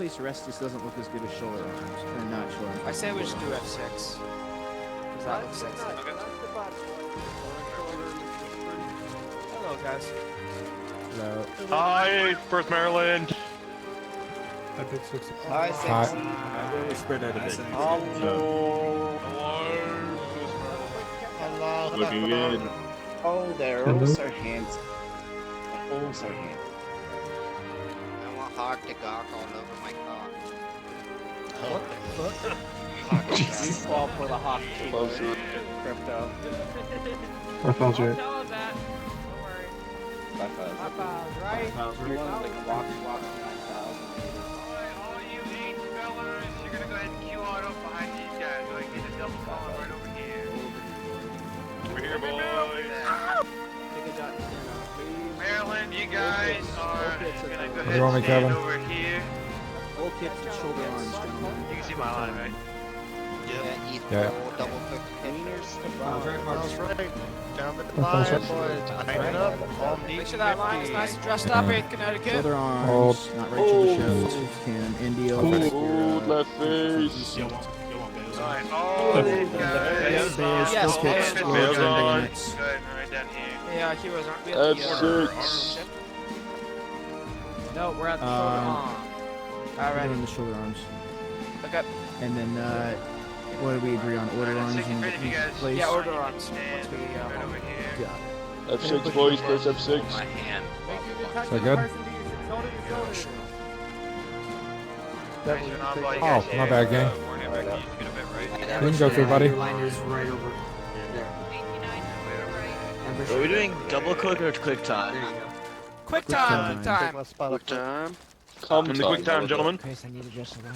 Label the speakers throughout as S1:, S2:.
S1: face, the rest just doesn't look as good as shoulder arms. Or not shoulder arms.
S2: I say we should do F6. Because that looks sexy.
S3: Okay.
S2: Hello, guys.
S1: Hello.
S4: Hi, First Maryland.
S5: I did 60.
S3: Hi, sexy.
S5: Really spread out a bit.
S4: Hello.
S3: Hello.
S4: Looking good.
S3: Oh, they're all so handsome. They're all so handsome.
S6: I want hog to gawk all over my cock.
S1: What the fuck?
S3: You fall for the hawk cheek. Crypto.
S5: I found you.
S2: Tell us that. Don't worry.
S3: High five.
S2: High fives, right?
S3: You want like a walkie 9000.
S7: All you 8 fellas, you're gonna go ahead and queue auto behind these guys. Go ahead and get a double call right over here.
S4: Over here, boys.
S2: Take a shot.
S7: Maryland, you guys are gonna go
S5: do
S7: ahead
S5: you want me,
S7: and stand
S5: Kevin?
S7: over here.
S1: All kips and shoulder arms, gentlemen.
S7: You can see my line, right?
S6: Yeah, East
S5: Yeah.
S6: Pole, double quick
S7: Down the
S5: line,
S7: boys. Line it up. All
S2: Make sure that line is nice and dressed up, 8th Connecticut.
S1: Shoulder arms,
S5: Hold.
S1: not right shoulder shafts, if you can. Indio,
S4: Hold left face.
S7: Alright, all these guys.
S1: Bears,
S2: Yes,
S1: full kicks,
S2: yes,
S1: lower
S4: yes.
S1: bending units.
S7: Go ahead and right down here.
S2: Yeah, heroes aren't we at the
S4: F6.
S2: No, we're at the shoulder arm.
S1: We're
S2: Alright.
S1: doing the shoulder arms.
S2: Okay.
S1: And then, what did we agree on? Order arms
S7: Alright,
S1: in
S7: ready if you guys
S1: place?
S2: Yeah, order
S7: you can
S2: arms.
S7: stand
S2: Once we,
S7: right over here.
S1: Got it.
S4: F6, boys. Press F6.
S6: my hand.
S5: Is that good?
S7: Raise your knob while you
S5: Oh,
S7: guys
S5: my
S7: here.
S5: bad, gang.
S7: Warning, Becky, you should get a bit right.
S5: You can go through, buddy.
S8: Are we doing double click or quick time?
S2: Quick time, quick time.
S4: Quick time. Come in the quick time, gentlemen.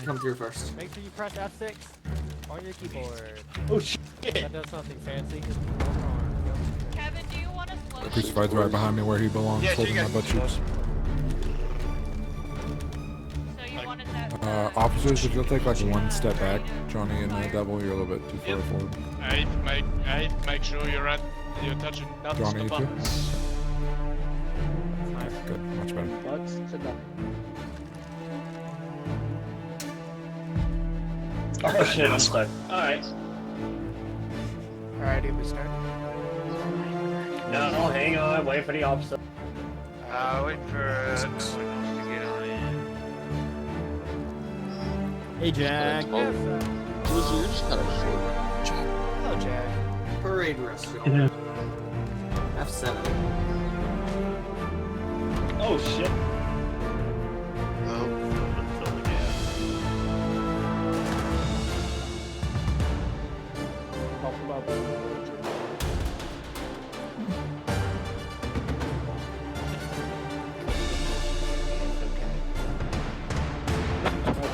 S8: Come through first.
S9: Make sure you press F6 on your keyboard.
S3: Oh shit.
S9: That does something fancy.
S10: Kevin, do you want to slow
S5: Crucified's right behind me where he belongs,
S7: Yeah, so you
S5: holding my
S7: guys
S5: butt cheeks.
S10: So you wanted that?
S5: Officers, if you'll take like one step back, Johnny and the devil, you're a little bit too far forward.
S4: Make sure you're touching nothing
S5: Johnny, you too?
S4: buttons.
S5: Good, much better.
S3: Butts to nothing. Oh shit, I'm stuck. Alright.
S2: Alright, do we start?
S3: No, hang on, wait for the officer.
S7: Wait for no one else to get on in.
S1: Hey, Jack.
S4: You're just kind of short.
S2: Hello, Jack.
S8: Parade restroom. F7.
S3: Oh shit.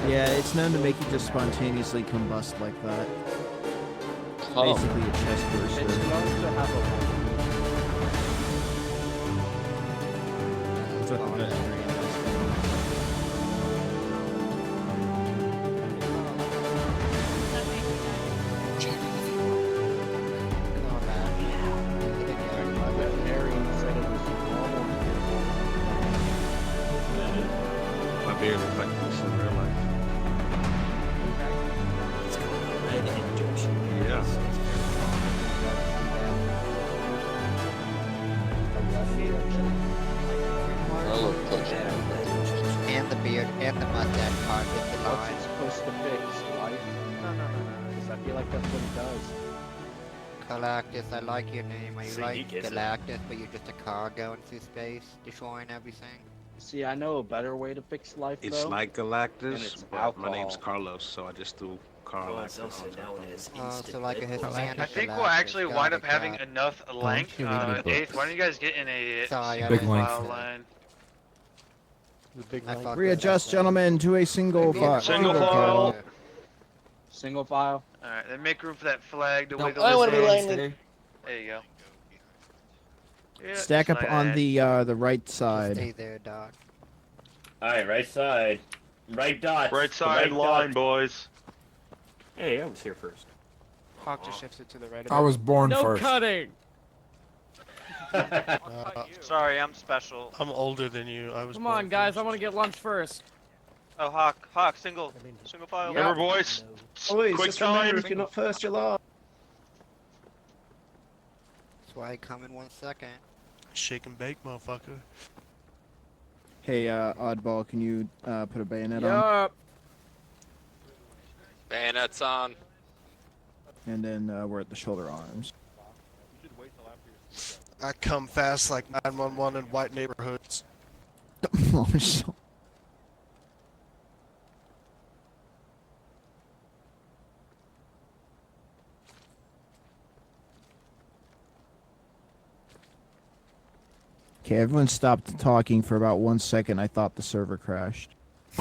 S1: Yeah, it's known to make you just spontaneously combust like that.
S4: Oh.
S1: Basically a chest burster.
S3: It's going to have a
S1: That's what the veterinarian does.
S3: My veterinarian said it was normal.
S8: My beard looks like this in real life. Yeah.
S4: I love touching.
S6: And the beard and the mustache part with the
S3: What's
S6: line.
S3: it supposed to fix? Life? No. Because I feel like that's what he does.
S6: Galactus, I like your name. Are you
S3: See, he
S6: like
S3: gets it.
S6: Galactus, but you're just a car going through space, destroying everything?
S3: See, I know a better way to fix life,
S8: It's
S3: though.
S8: like
S3: And
S8: Galactus,
S3: it's
S8: but my name's
S3: alcohol.
S8: Carlos, so I just threw Carlos.
S6: So like a Hispanic
S7: I think we'll
S6: Galactus,
S7: actually wind up
S6: got
S7: having
S6: it.
S7: enough length.
S1: here we go.
S7: 8th, why don't you guys get in a
S6: Sorry, I
S5: Big
S7: single
S5: length.
S7: file line?
S6: I fucked
S1: Readjust,
S6: this up.
S1: gentlemen, to a single file.
S4: Single file.
S3: Single file.
S7: Alright, then make room for that flag to wiggle
S8: I
S7: his
S8: want to be
S7: hand.
S8: landing.
S7: There you go. Yeah,
S1: Stack up
S7: slide
S1: on
S7: that.
S1: the right
S6: Stay
S1: side.
S6: there, Doc.
S3: Alright, right side. Right dot.
S4: Right side line, boys.
S3: Hey, I was here first.
S2: Hawk just shifts it to the right.
S5: I was born
S9: No
S5: first.
S9: cutting.
S7: Sorry, I'm special.
S4: I'm older than you. I was.
S9: Come on, guys. I want to get lunch first.
S7: Oh, Hawk, single
S9: I mean,
S7: file.
S4: Remember, boys?
S3: Boys,
S4: Quick
S3: just remember,
S4: time.
S3: if you're not first, you're last.
S6: That's why I come in 1 second.
S11: Shake and bake, motherfucker.
S1: Hey, Oddball, can you put a bayonet on?
S2: Yup.
S8: Bayonets on.
S1: And then we're at the shoulder arms.
S11: I come fast like 911 in white neighborhoods.
S1: Oh, so- Okay, everyone stopped talking for about 1 second. I thought the server crashed.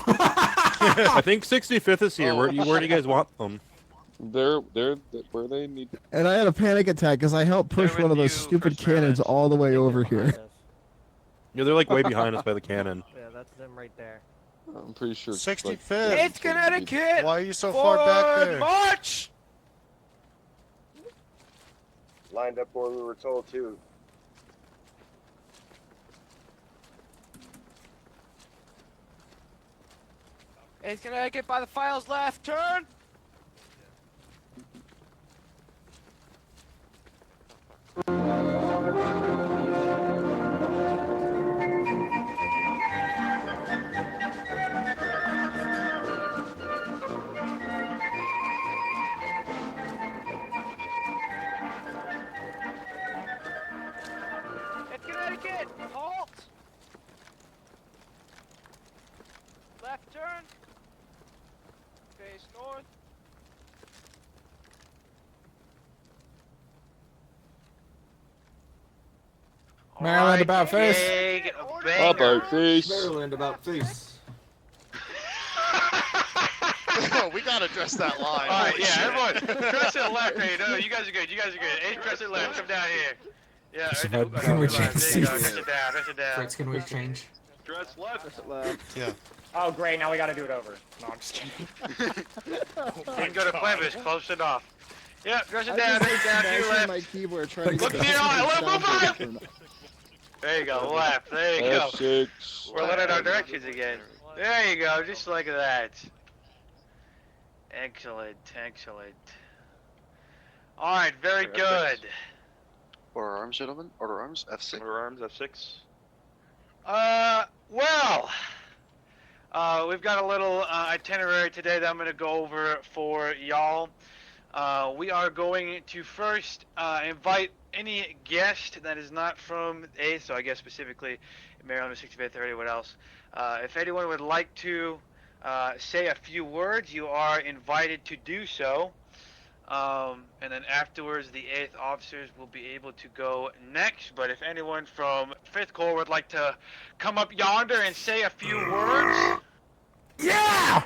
S12: I think 65th is here. Where do you guys want them?
S4: They're where they need.
S1: And I had a panic attack because I helped push
S7: They're
S1: one of
S7: with
S1: those
S7: you,
S1: stupid
S7: first
S1: cannons
S7: service.
S1: all the way over
S9: behind
S1: here.
S9: us.
S12: Yeah, they're like way behind us by the cannon.
S9: Yeah, that's them right there.
S4: I'm pretty sure. it's
S11: 65th.
S4: like-
S2: 8th Connecticut.
S11: Why are you so far back
S2: Forward
S11: there?
S2: march.
S3: Lined up where we were told to.
S2: It's gonna get by the files left turn. It's Connecticut. Halt. Left turn. Face north.
S5: Maryland about face.
S7: Big
S4: About
S7: banger.
S4: face.
S5: Maryland about face.
S11: We gotta address that line.
S7: All right,
S11: Holy
S7: yeah,
S11: shit.
S7: everyone, dress to the left. Hey, no, you guys are good. You guys are good. Hey, dress to the left. Come down here. Yeah,
S5: Just
S7: right
S5: about-
S7: there.
S5: can we
S7: There you
S5: change
S7: go.
S5: seats?
S7: Dress it down. Dress it down.
S8: Can we change?
S4: Dress left.
S11: Yeah.
S8: Oh, great. Now we gotta do it over. No, I'm just kidding.
S7: You can go to Clevis. Close enough. Yeah, dress it down. Dress it down to your
S1: smashing my
S7: left.
S1: keyboard trying to
S7: Look
S1: get
S7: here,
S1: the
S7: look,
S1: sound
S7: move
S1: button.
S7: There you go. Left. There you go.
S4: F6.
S7: We're learning our directions again. There you go. Just like that. Excellent. Excellent. All right. Very good.
S4: Order arms, gentlemen. Order arms. F6. Order arms. F6.
S7: Well, we've got a little itinerary today that I'm going to go over for y'all. We are going to first invite any guest that is not from 8th, so I guess specifically Maryland or 65th or anyone else. If anyone would like to say a few words, you are invited to do so. And then afterwards, the 8th officers will be able to go next. But if anyone from 5th Corps would like to come up yonder and say a few words.
S5: Yeah!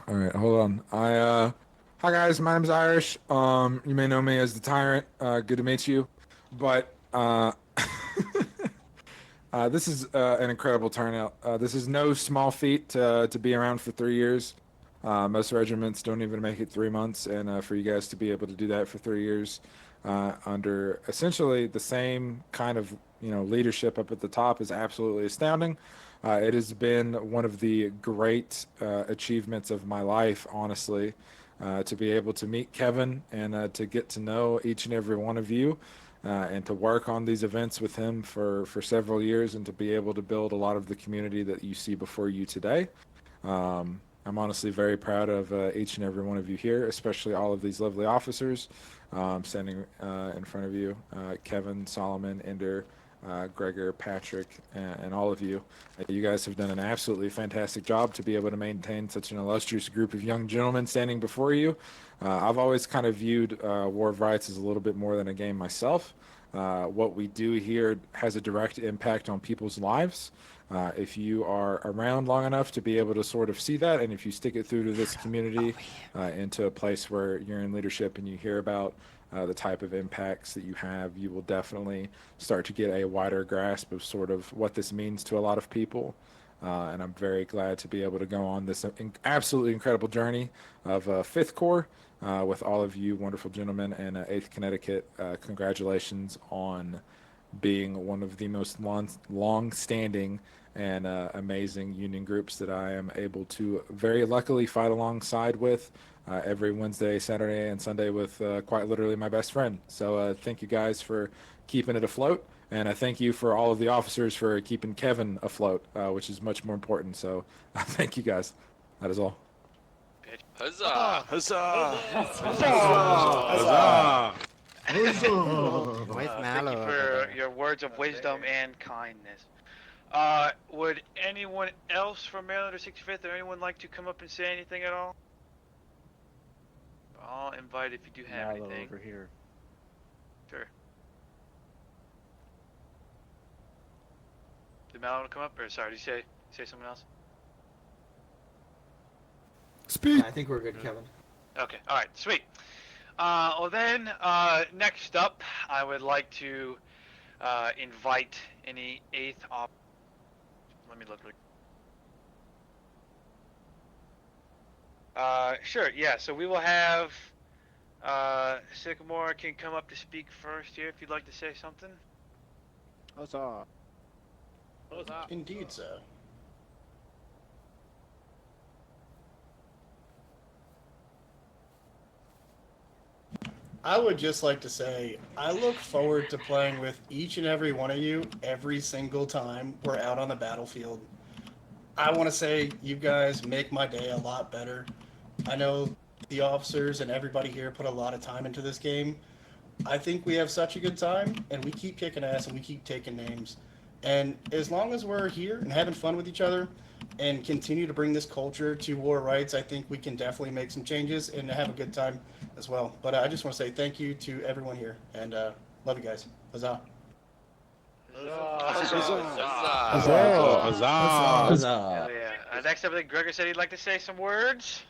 S5: Alright, hold on. Hi guys, my name's Irish. You may know me as the Tyrant. Good to meet you. But, this is an incredible turnout. This is no small feat to be around for 3 years. Most regiments don't even make it 3 months, and for you guys to be able to do that for 3 years under essentially the same kind of leadership up at the top is absolutely astounding. It has been one of the great achievements of my life, honestly, to be able to meet Kevin and to get to know each and every one of you. And to work on these events with him for several years and to be able to build a lot of the community that you see before you today. I'm honestly very proud of each and every one of you here, especially all of these lovely officers standing in front of you. Kevin, Solomon, Ender, Gregor, Patrick, and all of you. You guys have done an absolutely fantastic job to be able to maintain such an illustrious group of young gentlemen standing before you. I've always kind of viewed War of Rights as a little bit more than a game myself. What we do here has a direct impact on people's lives. If you are around long enough to be able to sort of see that, and if you stick it through to this community into a place where you're in leadership and you hear about the type of impacts that you have, you will definitely start to get a wider grasp of sort of what this means to a lot of people. And I'm very glad to be able to go on this absolutely incredible journey of 5th Corps with all of you wonderful gentlemen, and 8th Connecticut. Congratulations on being one of the most long-standing and amazing union groups that I am able to very luckily fight alongside with every Wednesday, Saturday, and Sunday with quite literally my best friend. So thank you guys for keeping it afloat, and I thank you for all of the officers for keeping Kevin afloat, which is much more important. So thank you guys. That is all.
S4: Huzzah!
S3: Huzzah!
S12: Huzzah!
S6: With
S7: Thank you
S6: Mallow.
S7: for your words of wisdom and kindness. Would anyone else from Maryland or 65th or anyone like to come up and say anything at all? I'll invite if you do have
S3: Mallow
S7: anything.
S3: over here.
S7: Sure. Did Mallow come up? Or sorry, did you say someone else?
S5: Speak.
S9: I think we're good, Kevin.
S7: Okay, alright, sweet. Well then, next up, I would like to invite any 8th op. Let me look. Sure, yeah, so we will have Sycamore can come up to speak first here if you'd like to say something.
S1: Huzzah.
S11: Indeed, sir. I would just like to say, I look forward to playing with each and every one of you every single time we're out on the battlefield. I want to say you guys make my day a lot better. I know the officers and everybody here put a lot of time into this game. I think we have such a good time, and we keep kicking ass and we keep taking names. And as long as we're here and having fun with each other and continue to bring this culture to war rights, I think we can definitely make some changes and have a good time as well. But I just want to say thank you to everyone here, and love you guys. Huzzah.
S7: Hell yeah. Next up, I think Gregor said he'd like to say some words.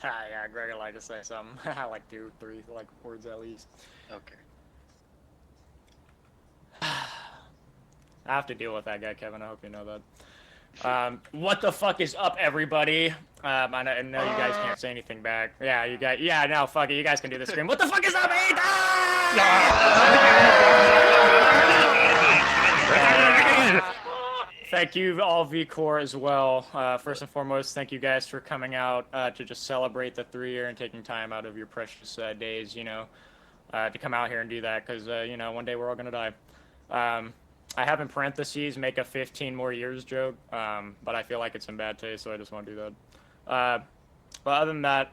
S9: Yeah, Greg would like to say something. Like 2, 3, words at least.
S4: Okay.
S9: I have to deal with that guy, Kevin. I hope you know that. What the fuck is up, everybody? I know you guys can't say anything back. Yeah, you guys. Yeah, no, fuck it. You guys can do the scream. What the fuck is up, Thank you, all V Corps as well. First and foremost, thank you guys for coming out to just celebrate the 3-year and taking time out of your precious days, to come out here and do that, because, one day we're all going to die. I have in parentheses make a 15 more years joke, but I feel like it's in bad taste, so I just want to do that. But other than that,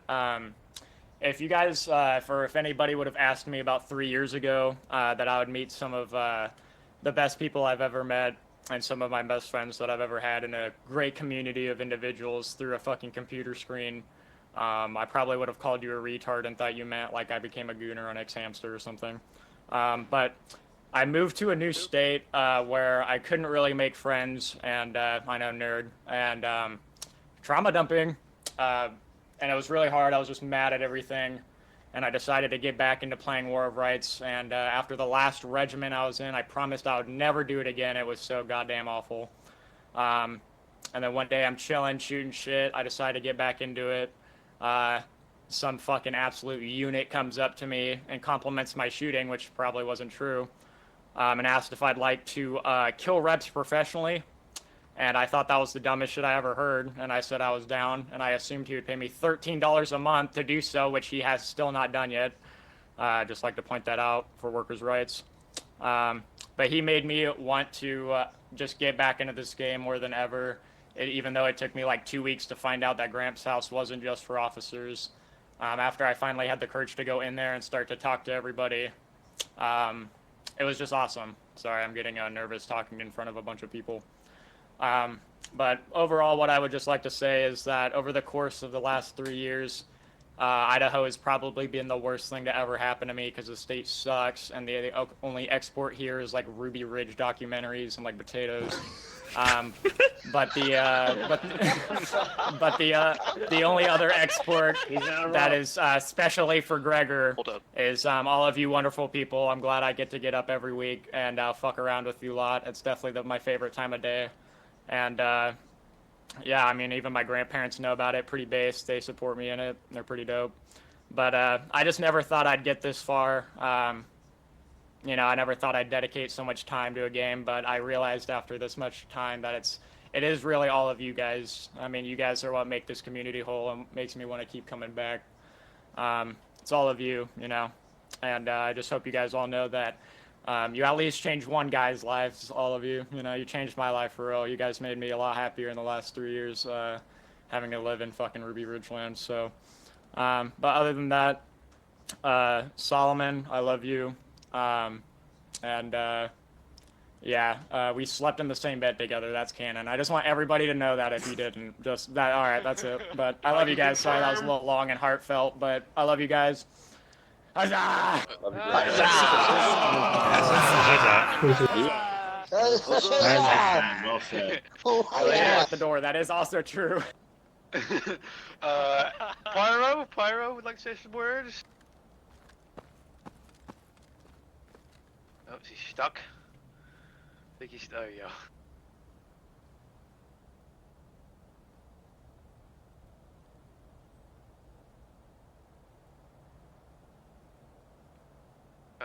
S9: if you guys, if anybody would have asked me about 3 years ago that I would meet some of the best people I've ever met and some of my best friends that I've ever had in a great community of individuals through a fucking computer screen, I probably would have called you a retard and thought you meant like I became a gooner on X-Hamster or something. But I moved to a new state where I couldn't really make friends, and I know, nerd, and trauma dumping, and it was really hard. I was just mad at everything, and I decided to get back into playing War of Rights, and after the last regiment I was in, I promised I would never do it again. It was so goddamn awful. And then one day I'm chilling, shooting shit. I decided to get back into it. Some fucking absolute unit comes up to me and compliments my shooting, which probably wasn't true. And asked if I'd like to kill reps professionally, and I thought that was the dumbest shit I ever heard, and I said I was down, and I assumed he would pay me $13 a month to do so, which he has still not done yet. Just like to point that out for workers' rights. But he made me want to just get back into this game more than ever, even though it took me like 2 weeks to find out that Gramps House wasn't just for officers. After I finally had the courage to go in there and start to talk to everybody, it was just awesome. Sorry, I'm getting nervous talking in front of a bunch of people. But overall, what I would just like to say is that over the course of the last 3 years, Idaho has probably been the worst thing to ever happen to me because the state sucks, and the only export here is like Ruby Ridge documentaries and like potatoes. But the only other export that is especially for Gregor is all of you wonderful people. I'm glad I get to get up every week and fuck around with you lot. It's definitely my favorite time of day. And yeah, I mean, even my grandparents know about it. Pretty base. They support me in it. They're pretty dope. But I just never thought I'd get this far. you know, I never thought I'd dedicate so much time to a game, but I realized after this much time that it is really all of you guys. I mean, you guys are what make this community whole and makes me want to keep coming back. It's all of you, you know, and I just hope you guys all know that you at least changed one guy's life, all of you. You know, you changed my life for real. You guys made me a lot happier in the last 3 years having to live in fucking Ruby Ridgeland. So, but other than that, Solomon, I love you. Yeah, we slept in the same bed together. That's canon. I just want everybody to know that if you didn't. Just that. All right, that's it. But I love you guys. Sorry, that was a little long and heartfelt, but I love you guys. Huzzah!
S3: Well said.
S9: Yeah, at the door. That is also true.
S7: Pyro would like to say some words. Oh, is he stuck? I think he's. There you go.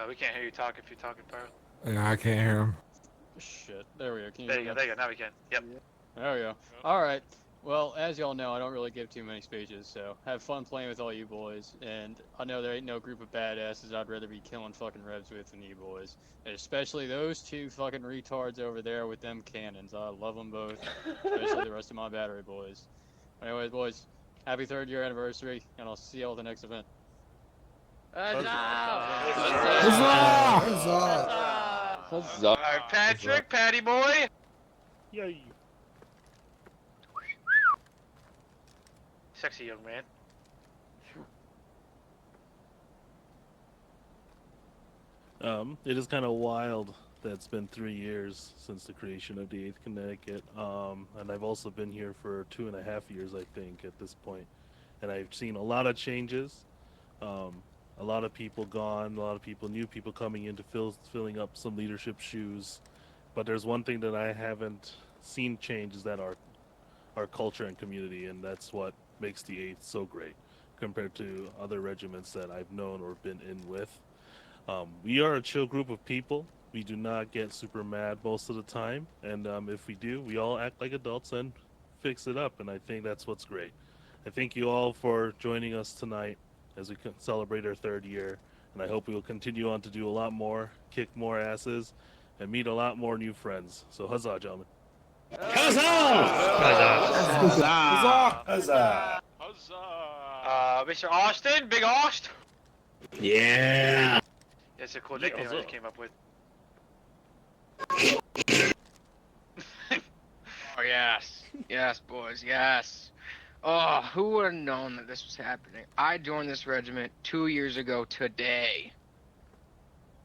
S7: We can't hear you talk if you're talking, Pyro.
S5: Yeah, I can't hear him.
S8: Shit. There we go. Can you
S7: There
S8: hear
S7: you go.
S8: me?
S7: There you go. Now we can. Yep.
S8: There we go. Alright. Well, as y'all know, I don't really give too many speeches, so have fun playing with all you boys. And I know there ain't no group of badasses I'd rather be killing fucking revs with than you boys. And especially those two fucking retards over there with them cannons. I love them both, especially the rest of my battery boys. Anyways, boys, happy 3rd year anniversary, and I'll see y'all at the next event.
S7: Alright, Patrick, Patty boy.
S12: Yay.
S7: Sexy young man.
S12: It is kind of wild that it's been 3 years since the creation of the 8th Connecticut, and I've also been here for 2.5 years, I think, at this point, and I've seen a lot of changes, a lot of people gone, a lot of people, new people coming in to filling up some leadership shoes, but there's one thing that I haven't seen change is that our culture and community, and that's what makes the 8th so great compared to other regiments that I've known or been in with. We are a chill group of people. We do not get super mad most of the time, and if we do, we all act like adults and fix it up, and I think that's what's great. I thank you all for joining us tonight as we celebrate our 3rd year, and I hope we will continue on to do a lot more, kick more asses, and meet a lot more new friends. So huzzah, gentlemen.
S3: Huzzah!
S7: Mr. Austin, Big Aust.
S3: Yeah.
S7: That's a cool nickname I just came up with.
S2: Oh yes, boys, yes. Oh, who would have known that this was happening? I joined this regiment 2 years ago today,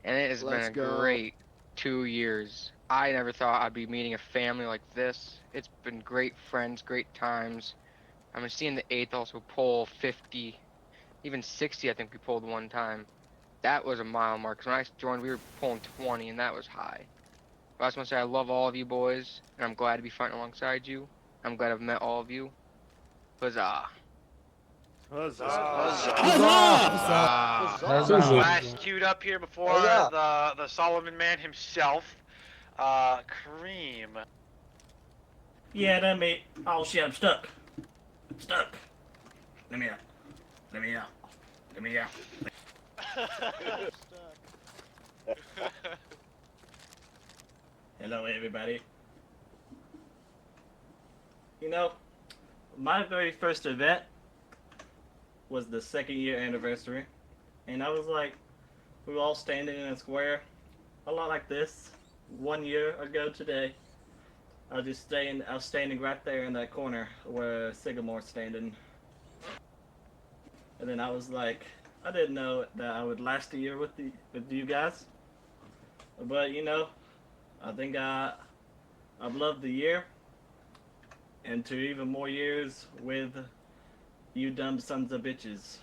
S2: and it has been a great 2 years. I never thought I'd be meeting a family like this. It's been great friends, great times. I'm seeing the 8th also pull 50, even 60. I think we pulled one time. That was a mile mark. 'Cause when I joined, we were pulling 20, and that was high. But I just want to say I love all of you boys, and I'm glad to be fighting alongside you. I'm glad I've met all of you. Huzzah!
S12: Huzzah.
S7: Last queued up here before the Solomon man himself, Kareem.
S13: Yeah, that me. Oh shit, I'm stuck. Stuck. Let me out. Let me out. Let me out. Hello, everybody. You know, my very first event was the 2nd year anniversary, and I was like, we were all standing in a square, a lot like this. 1 year ago today, I was standing right there in that corner where Sigamore's standing, and then I was like, I didn't know that I would last a year with you guys, but you know, I think I've loved the year, and to even more years with you dumb sons of bitches.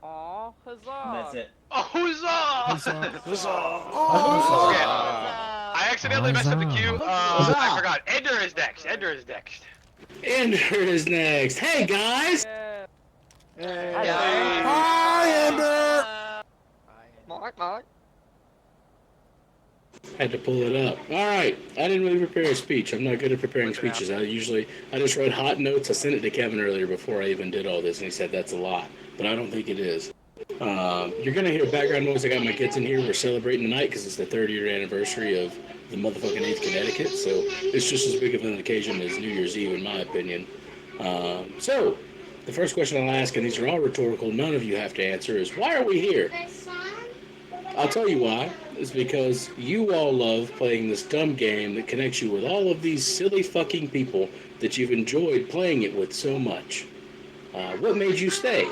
S2: Aw, huzzah!
S13: That's it.
S7: Oh, huzzah!
S3: Huzzah!
S7: Okay. I accidentally messed up the queue. I forgot. Ender is next. Ender is next.
S3: Ender is next. Hey guys!
S5: Hi, Ender!
S2: My Knock, knock.
S14: Had to pull it up. All right. I didn't really prepare a speech. I'm not good at preparing speeches. I just wrote hot notes. I sent it to Kevin earlier before I even did all this, and he said that's a lot. But I don't think it is. You're going to hear background noise. I got my kids in here. We're celebrating tonight because it's the 30-year anniversary of the motherfucking 8th Connecticut. So it's just as big of an occasion as New Year's Eve, in my opinion. So the first question I'll ask, and these are all rhetorical, none of you have to answer, is why are we here? I'll tell you why. It's because you all love playing this dumb game that connects you with all of these silly fucking people that you've enjoyed playing it with so much. What made you stay?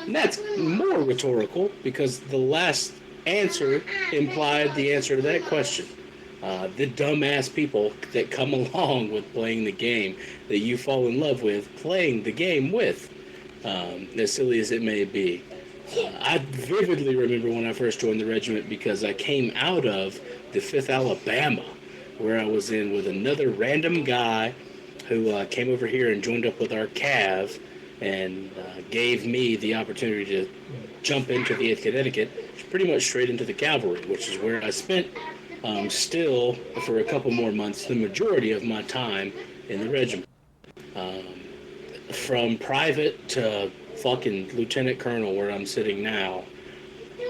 S14: And that's more rhetorical because the last answer implied the answer to that question. The dumbass people that come along with playing the game that you fall in love with playing the game with, as silly as it may be. I vividly remember when I first joined the regiment because I came out of the 5th Alabama, where I was in with another random guy who came over here and joined up with our Cav and gave me the opportunity to jump into the 8th Connecticut, pretty much straight into the cavalry, which is where I spent still for a couple more months the majority of my time in the regiment. From private to fucking lieutenant colonel where I'm sitting now,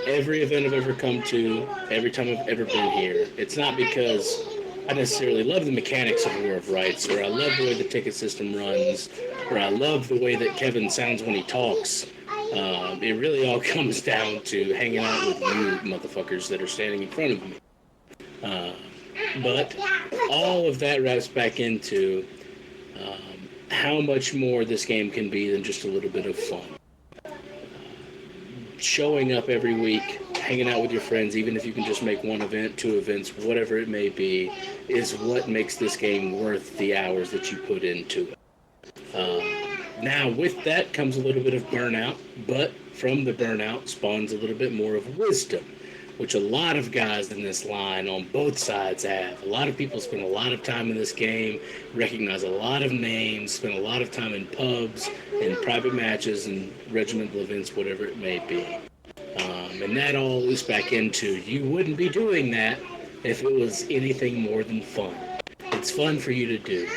S14: every event I've ever come to, every time I've ever been here, it's not because I necessarily love the mechanics of War of Rights, or I love the way the ticket system runs, or I love the way that Kevin sounds when he talks. It really all comes down to hanging out with you motherfuckers that are standing in front of me. But all of that wraps back into how much more this game can be than just a little bit of fun. Showing up every week, hanging out with your friends, even if you can just make one event, 2 events, whatever it may be, is what makes this game worth the hours that you put into it. Now, with that comes a little bit of burnout, but from the burnout spawns a little bit more of wisdom, which a lot of guys in this line on both sides have. A lot of people spend a lot of time in this game, recognize a lot of names, spend a lot of time in pubs and private matches and regimental events, whatever it may be. And that all loops back into you wouldn't be doing that if it was anything more than fun. It's fun for you to do.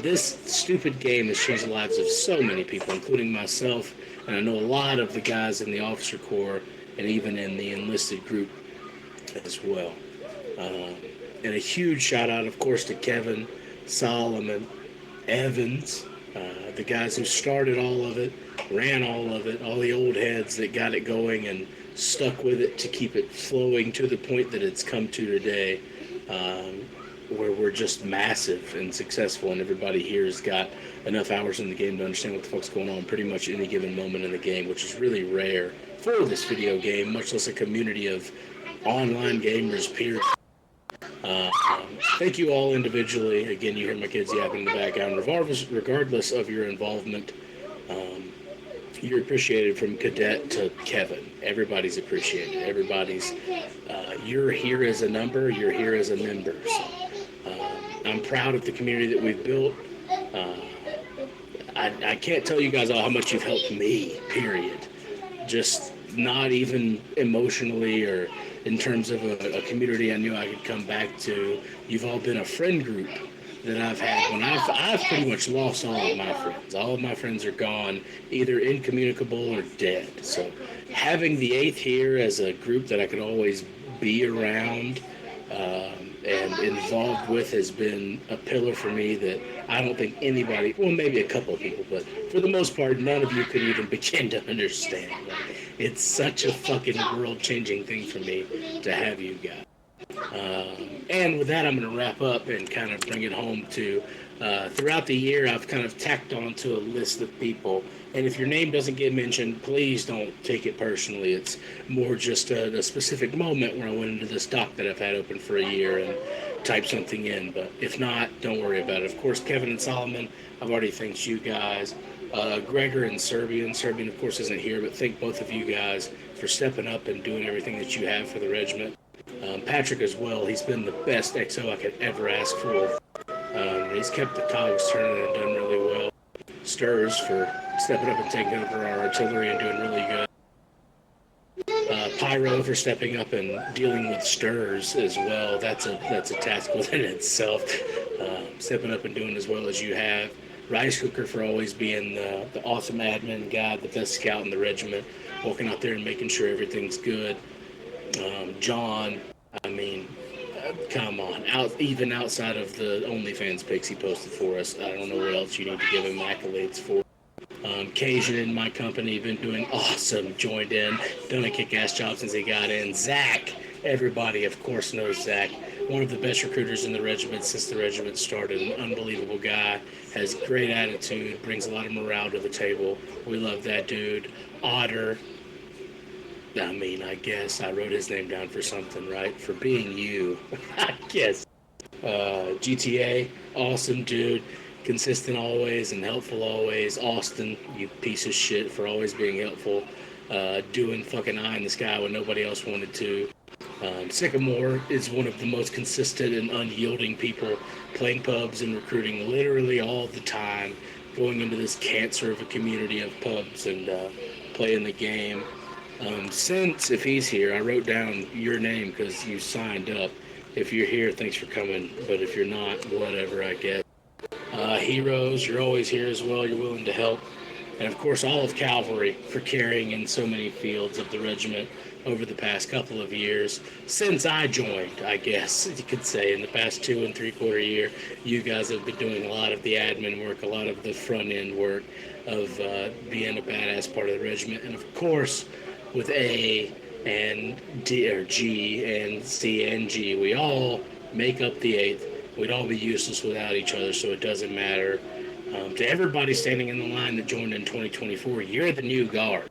S14: This stupid game has changed the lives of so many people, including myself, and I know a lot of the guys in the officer corps and even in the enlisted group as well. And a huge shout out, of course, to Kevin, Solomon, Evans, the guys who started all of it, ran all of it, all the old heads that got it going and stuck with it to keep it flowing to the point that it's come to today, where we're just massive and successful, and everybody here has got enough hours in the game to understand what the fuck's going on pretty much any given moment in the game, which is really rare for this video game, much less a community of online gamers, period. Thank you all individually. Again, you hear my kids yapping in the background. Regardless of your involvement, you're appreciated from cadet to Kevin. Everybody's appreciated. Everybody's, you're here as a number, you're here as a member. So, I'm proud of the community that we've built. I can't tell you guys all how much you've helped me, period. Just not even emotionally or in terms of a community I knew I could come back to. You've all been a friend group that I've had when I've pretty much lost all of my friends. All of my friends are gone, either incommunicable or dead. So having the 8th here as a group that I could always be around and involved with has been a pillar for me that I don't think anybody, well, maybe a couple of people, but for the most part, none of you could even begin to understand. Like, it's such a fucking world-changing thing for me to have you guys. And with that, I'm going to wrap up and kind of bring it home to throughout the year, I've kind of tacked onto a list of people. And if your name doesn't get mentioned, please don't take it personally. It's more just a specific moment where I went into this doc that I've had open for a year and typed something in. But if not, don't worry about it. Of course, Kevin and Solomon, I've already thanked you guys. Gregor and Serbian. Serbian, of course, isn't here, but thank both of you guys for stepping up and doing everything that you have for the regiment. Patrick as well. He's been the best XO I could ever ask for. He's kept the cogs turning and done really well. Stirs for stepping up and taking over our artillery and doing really good. Pyro for stepping up and dealing with stirs as well. That's a task within itself. Stepping up and doing as well as you have. Rice Cooker for always being the awesome admin guy, the best scout in the regiment, walking out there and making sure everything's good. John, I mean, come on, even outside of the OnlyFans pics he posted for us, I don't know what else you need to give him accolades for. Cajun in my company, been doing awesome, joined in, done a kick-ass job since he got in. Zach, everybody of course knows Zach, one of the best recruiters in the regiment since the regiment started, an unbelievable guy, has great attitude, brings a lot of morale to the table. We love that dude. Otter, I mean, I guess I wrote his name down for something, right? For being you, I guess. GTA, awesome dude. Consistent always and helpful always. Austin, you piece of shit, for always being helpful. Doing fucking eye in the sky when nobody else wanted to. Sycamore is one of the most consistent and unyielding people, playing pubs and recruiting literally all the time, going into this cancer of a community of pubs and playing the game. Since, if he's here, I wrote down your name because you signed up. If you're here, thanks for coming, but if you're not, whatever, I guess. Heroes, you're always here as well, you're willing to help. And of course, all of Cavalry for carrying in so many fields of the regiment over the past couple of years. Since I joined, I guess you could say, in the past 2 3/4 year, you guys have been doing a lot of the admin work, a lot of the front end work of being a badass part of the regiment. And of course, with A and D or G and C and G, we all make up the 8th. We'd all be useless without each other, so it doesn't matter. To everybody standing in the line that joined in 2024, you're the new guard.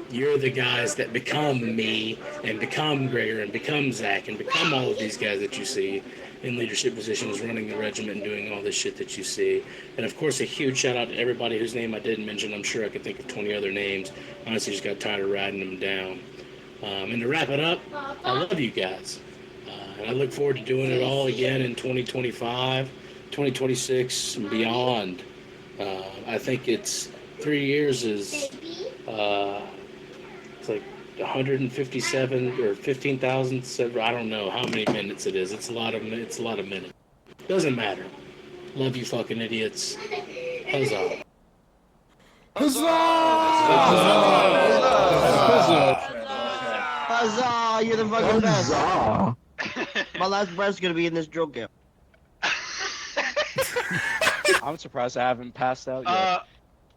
S14: You're the guys that become me and become Gregor and become Zach and become all of these guys that you see in leadership positions running the regiment and doing all this shit that you see. And of course, a huge shout out to everybody whose name I didn't mention. I'm sure I could think of 20 other names. Honestly, just got tired of writing them down. And to wrap it up, I love you guys. And I look forward to doing it all again in 2025, 2026, and beyond. I think it's 3 years is, it's like 157 or 15,000. I don't know how many minutes it is. It's a lot of minutes. Doesn't matter. Love you, fucking idiots. Huzzah!
S5: Huzzah!
S15: Huzzah! You're the fucking best. My last breath's gonna be in this drill camp.
S3: I'm surprised I haven't passed out yet.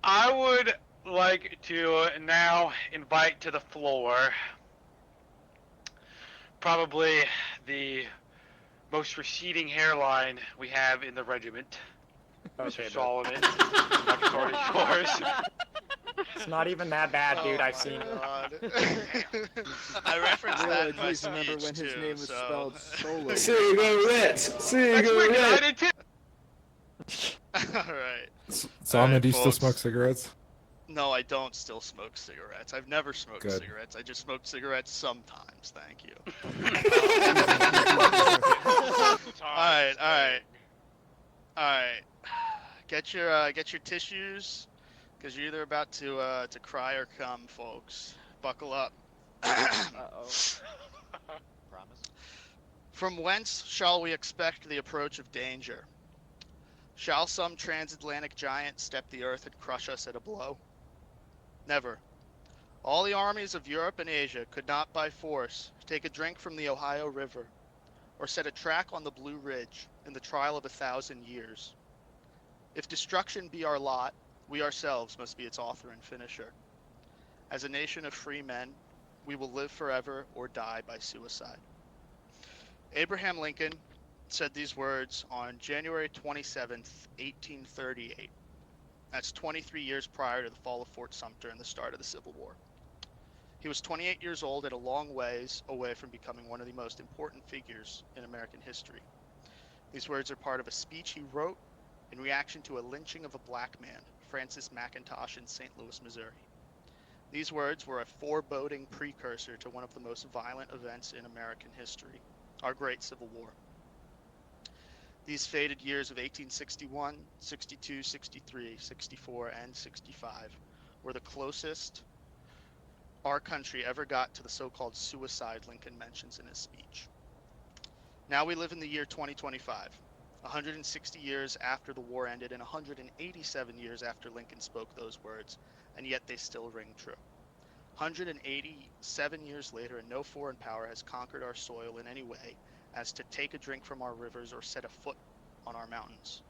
S7: I would like to now invite to the floor probably the most receding hairline we have in the regiment, Mr. Solomon. Microphone is yours.
S9: It's not even that bad, dude. I've seen it.
S16: I referenced that in my
S1: Please remember when his
S16: speech,
S1: name was
S16: so.
S1: spelled solo.
S14: Cigarettes! Cigarettes!
S16: Alright.
S5: Solomon, do you still
S16: folks.
S5: smoke cigarettes?
S16: No, I don't still smoke cigarettes. I've never smoked
S5: Good.
S16: cigarettes. I just smoke cigarettes sometimes. Thank you. Alright. Get your tissues, because you're either about to cry or come, folks. Buckle up.
S6: Uh-oh. Promise.
S16: From whence shall we expect the approach of danger? Shall some transatlantic giant step the earth and crush us at a blow? Never. All the armies of Europe and Asia could not by force take a drink from the Ohio River, or set a track on the Blue Ridge in the trial of 1,000 years. If destruction be our lot, we ourselves must be its author and finisher. As a nation of free men, we will live forever or die by suicide. Abraham Lincoln said these words on January 27th, 1838. That's 23 years prior to the fall of Fort Sumter and the start of the Civil War. He was 28 years old and a long ways away from becoming one of the most important figures in American history. These words are part of a speech he wrote in reaction to a lynching of a black man, Francis McIntosh, in St. Louis, Missouri. These words were a foreboding precursor to one of the most violent events in American history, our Great Civil War. These faded years of 1861, 62, 63, 64, and 65 were the closest our country ever got to the so-called suicide Lincoln mentions in his speech. Now we live in the year 2025, 160 years after the war ended and 187 years after Lincoln spoke those words, and yet they still ring true. 187 years later, and no foreign power has conquered our soil in any way as to take a drink from our rivers or set a foot on our mountains.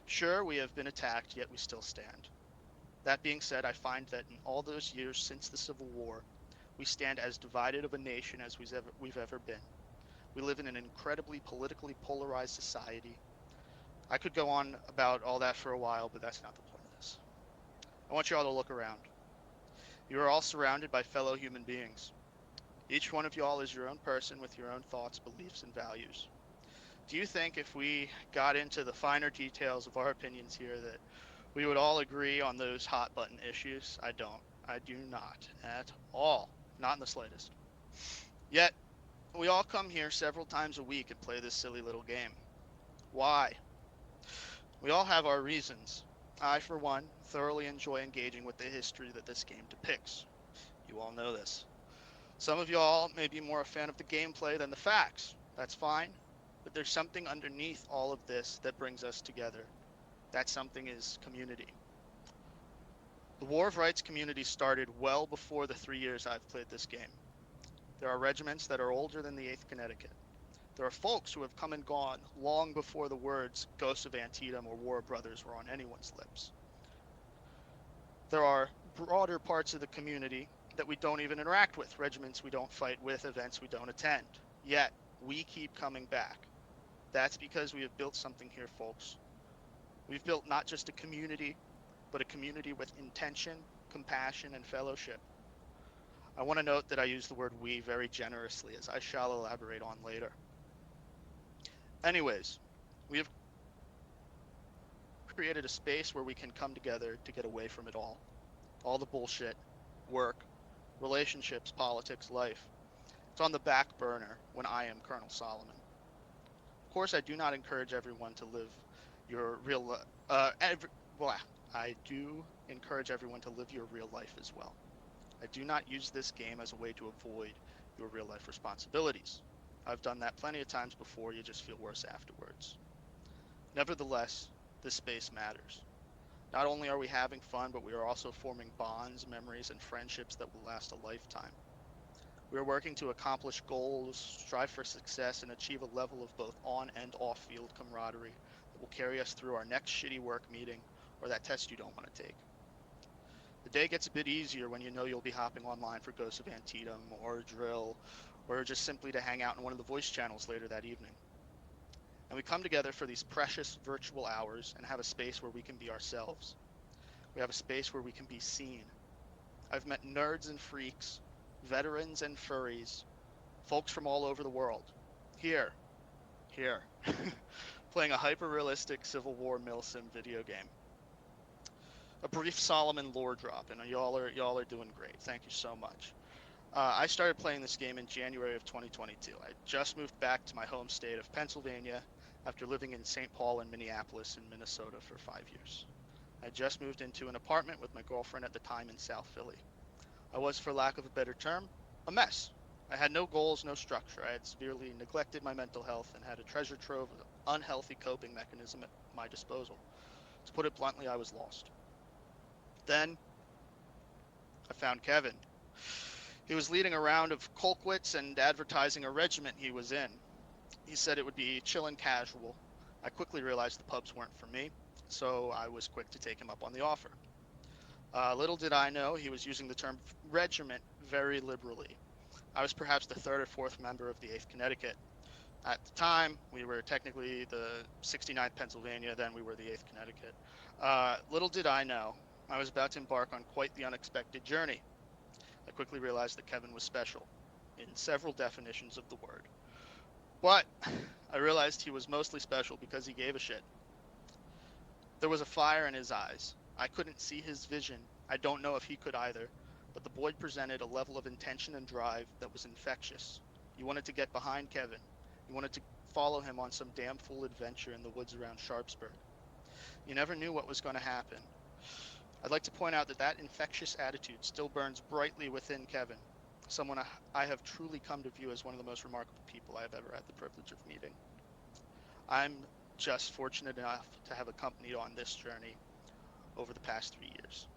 S16: Sure, we have been attacked, yet we still stand. That being said, I find that in all those years since the Civil War, we stand as divided of a nation as we've ever been. We live in an incredibly politically polarized society. I could go on about all that for a while, but that's not the point of this. I want you all to look around. You are all surrounded by fellow human beings. Each one of y'all is your own person with your own thoughts, beliefs, and values. Do you think if we got into the finer details of our opinions here that we would all agree on those hot button issues? I don't. I do not at all. Not in the slightest. Yet, we all come here several times a week and play this silly little game. Why? We all have our reasons. I, for one, thoroughly enjoy engaging with the history that this game depicts. You all know this. Some of y'all may be more a fan of the gameplay than the facts. That's fine. But there's something underneath all of this that brings us together. That something is community. The War of Rights community started well before the 3 years I've played this game. There are regiments that are older than the 8th Connecticut. There are folks who have come and gone long before the words Ghosts of Antietam or War Brothers were on anyone's lips. There are broader parts of the community that we don't even interact with, regiments we don't fight with, events we don't attend. Yet, we keep coming back. That's because we have built something here, folks. We've built not just a community, but a community with intention, compassion, and fellowship. I want to note that I use the word we very generously, as I shall elaborate on later. Anyways, we have created a space where we can come together to get away from it all. All the bullshit, work, relationships, politics, life. It's on the back burner when I am Colonel Solomon. Of course, I do not encourage everyone to live your real I do encourage everyone to live your real life as well. I do not use this game as a way to avoid your real life responsibilities. I've done that plenty of times before, you just feel worse afterwards. Nevertheless, this space matters. Not only are we having fun, but we are also forming bonds, memories, and friendships that will last a lifetime. We are working to accomplish goals, strive for success, and achieve a level of both on and off-field camaraderie that will carry us through our next shitty work meeting or that test you don't want to take. The day gets a bit easier when you know you'll be hopping online for Ghosts of Antietam or Drill, or just simply to hang out in one of the voice channels later that evening. And we come together for these precious virtual hours and have a space where we can be ourselves. We have a space where we can be seen. I've met nerds and freaks, veterans and furries, folks from all over the world. Here, playing a hyper-realistic Civil War milsim video game. A brief Solomon lore drop, and y'all are doing great. Thank you so much. I started playing this game in January of 2022. I just moved back to my home state of Pennsylvania after living in St. Paul and Minneapolis in Minnesota for 5 years. I just moved into an apartment with my girlfriend at the time in South Philly. I was, for lack of a better term, a mess. I had no goals, no structure. I had severely neglected my mental health and had a treasure trove of unhealthy coping mechanism at my disposal. To put it bluntly, I was lost. Then, I found Kevin. He was leading a round of Colquitts and advertising a regiment he was in. He said it would be chill and casual. I quickly realized the pubs weren't for me, so I was quick to take him up on the offer. Little did I know he was using the term regiment very liberally. I was perhaps the third or fourth member of the 8th Connecticut. At the time, we were technically the 69th Pennsylvania, then we were the 8th Connecticut. Little did I know, I was about to embark on quite the unexpected journey. I quickly realized that Kevin was special, in several definitions of the word. But I realized he was mostly special because he gave a shit. There was a fire in his eyes. I couldn't see his vision. I don't know if he could either, but the boy presented a level of intention and drive that was infectious. You wanted to get behind Kevin. You wanted to follow him on some damn fool adventure in the woods around Sharpsburg. You never knew what was going to happen. I'd like to point out that that infectious attitude still burns brightly within Kevin, someone I have truly come to view as one of the most remarkable people I have ever had the privilege of meeting. I'm just fortunate enough to have accompanied on this journey over the past 3 years.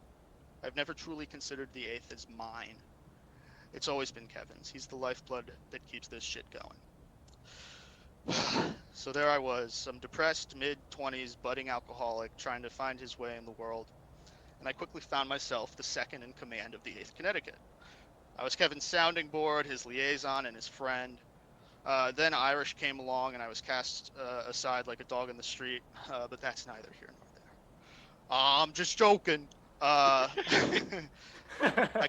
S16: I've never truly considered the 8th as mine. It's always been Kevin's. He's the lifeblood that keeps this shit going. So there I was, some depressed mid-20s budding alcoholic trying to find his way in the world, and I quickly found myself the second in command of the 8th Connecticut. I was Kevin's sounding board, his liaison, and his friend. Then Irish came along, and I was cast aside like a dog in the street, but that's neither here nor there. I'm just joking. I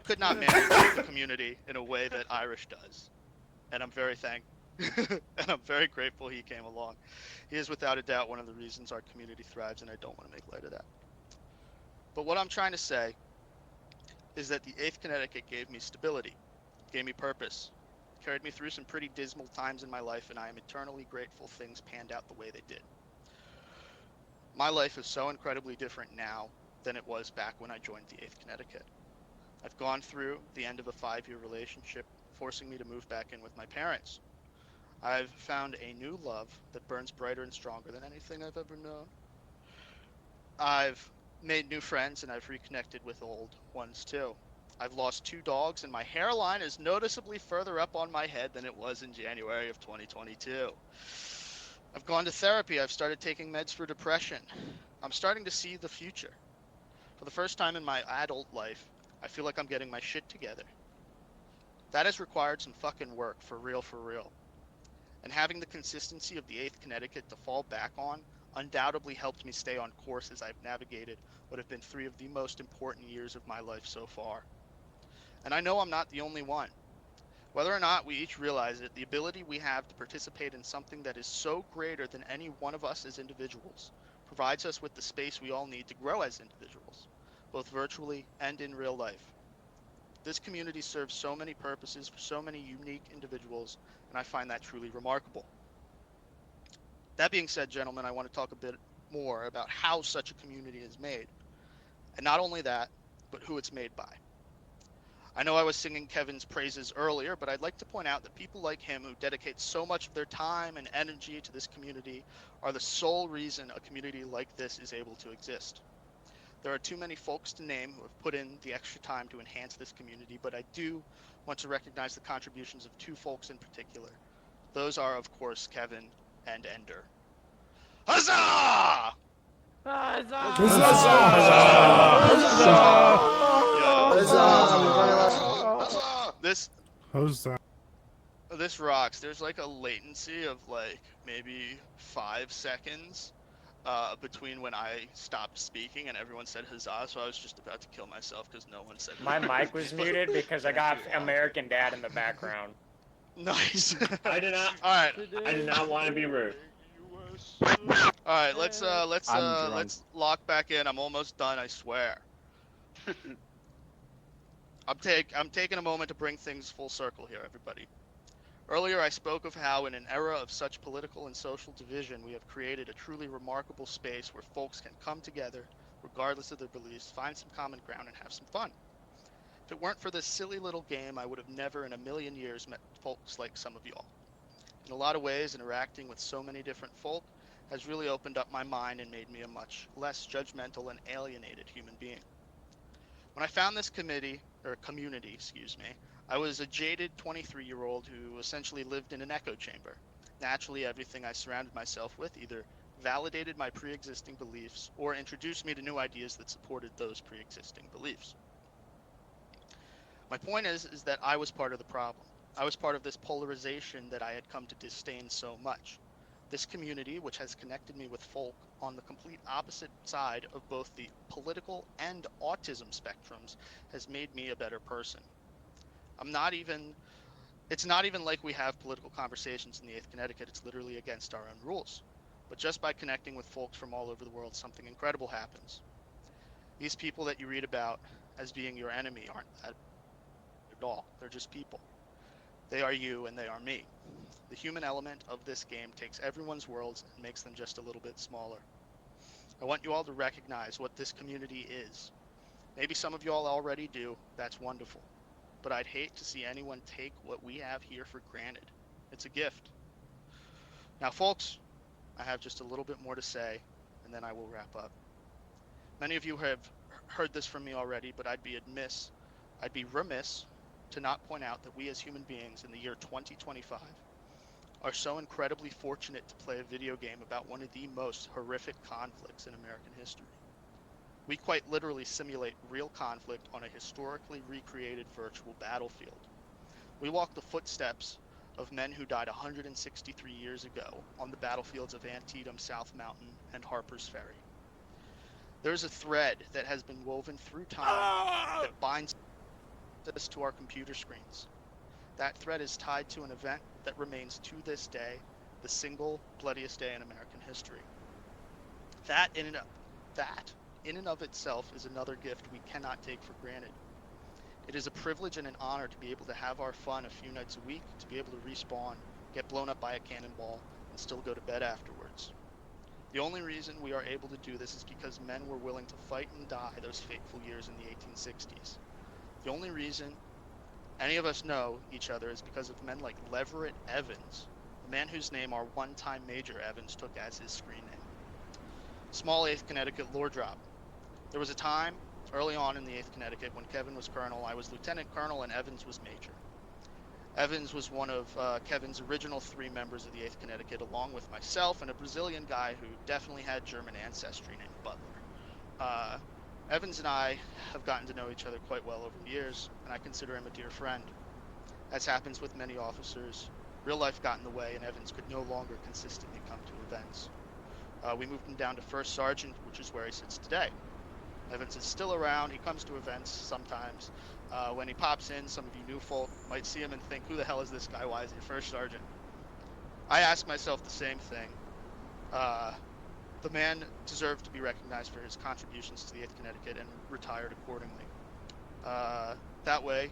S16: could not manage the community in a way that Irish does, and I'm very and I'm very grateful he came along. He is without a doubt one of the reasons our community thrives, and I don't want to make light of that. But what I'm trying to say is that the 8th Connecticut gave me stability, gave me purpose, carried me through some pretty dismal times in my life, and I am eternally grateful things panned out the way they did. My life is so incredibly different now than it was back when I joined the 8th Connecticut. I've gone through the end of a 5-year relationship, forcing me to move back in with my parents. I've found a new love that burns brighter and stronger than anything I've ever known. I've made new friends, and I've reconnected with old ones too. I've lost 2 dogs, and my hairline is noticeably further up on my head than it was in January of 2022. I've gone to therapy. I've started taking meds for depression. I'm starting to see the future. For the first time in my adult life, I feel like I'm getting my shit together. That has required some fucking work, for real, for real. And having the consistency of the 8th Connecticut to fall back on undoubtedly helped me stay on course as I've navigated what have been 3 of the most important years of my life so far. And I know I'm not the only one. Whether or not we each realize it, the ability we have to participate in something that is so greater than any one of us as individuals provides us with the space we all need to grow as individuals, both virtually and in real life. This community serves so many purposes for so many unique individuals, and I find that truly remarkable. That being said, gentlemen, I want to talk a bit more about how such a community is made. And not only that, but who it's made by. I know I was singing Kevin's praises earlier, but I'd like to point out that people like him who dedicate so much of their time and energy to this community are the sole reason a community like this is able to exist. There are too many folks to name who have put in the extra time to enhance this community, but I do want to recognize the contributions of 2 folks in particular. Those are, of course, Kevin and Ender. Huzzah!
S5: Huzzah!
S16: This rocks. There's like a latency of like maybe 5 seconds between when I stopped speaking and everyone said huzzah, so I was just about to kill myself because no one said
S9: My mic was muted because I got American Dad in the background.
S16: Nice.
S6: I did not.
S16: All right.
S6: I did not want to be rude.
S16: All right. Let's lock back in. I'm almost done. I swear. I'm taking a moment to bring things full circle here, everybody. Earlier, I spoke of how in an era of such political and social division, we have created a truly remarkable space where folks can come together, regardless of their beliefs, find some common ground, and have some fun. If it weren't for this silly little game, I would have never in a million years met folks like some of y'all. In a lot of ways, interacting with so many different folk has really opened up my mind and made me a much less judgmental and alienated human being. When I found this community, I was a jaded 23-year-old who essentially lived in an echo chamber. Naturally, everything I surrounded myself with either validated my pre-existing beliefs or introduced me to new ideas that supported those pre-existing beliefs. My point is that I was part of the problem. I was part of this polarization that I had come to disdain so much. This community, which has connected me with folk on the complete opposite side of both the political and autism spectrums, has made me a better person. It's not even like we have political conversations in the 8th Connecticut. It's literally against our own rules. But just by connecting with folks from all over the world, something incredible happens. These people that you read about as being your enemy aren't that at all. They're just people. They are you and they are me. The human element of this game takes everyone's worlds and makes them just a little bit smaller. I want you all to recognize what this community is. Maybe some of y'all already do. That's wonderful. But I'd hate to see anyone take what we have here for granted. It's a gift. Now, folks, I have just a little bit more to say, and then I will wrap up. Many of you have heard this from me already, but I'd be remiss to not point out that we as human beings in the year 2025 are so incredibly fortunate to play a video game about one of the most horrific conflicts in American history. We quite literally simulate real conflict on a historically recreated virtual battlefield. We walk the footsteps of men who died 163 years ago on the battlefields of Antietam, South Mountain, and Harper's Ferry. There's a thread that has been woven through time that binds us to our computer screens. That thread is tied to an event that remains to this day the single bloodiest day in American history. That in and of itself is another gift we cannot take for granted. It is a privilege and an honor to be able to have our fun a few nights a week, to be able to respawn, get blown up by a cannonball, and still go to bed afterwards. The only reason we are able to do this is because men were willing to fight and die those fateful years in the 1860s. The only reason any of us know each other is because of men like Leverett Evans, a man whose name our one-time Major Evans took as his screen name. Small 8th Connecticut lore drop. There was a time early on in the 8th Connecticut when Kevin was colonel, I was lieutenant colonel, and Evans was major. Evans was one of Kevin's original 3 members of the 8th Connecticut, along with myself and a Brazilian guy who definitely had German ancestry named Butler. Evans and I have gotten to know each other quite well over the years, and I consider him a dear friend. As happens with many officers, real life got in the way, and Evans could no longer consistently come to events. We moved him down to First Sergeant, which is where he sits today. Evans is still around. He comes to events sometimes. When he pops in, some of you new folk might see him and think, who the hell is this guy? Why is he a First Sergeant? I ask myself the same thing. The man deserved to be recognized for his contributions to the 8th Connecticut and retired accordingly. That way,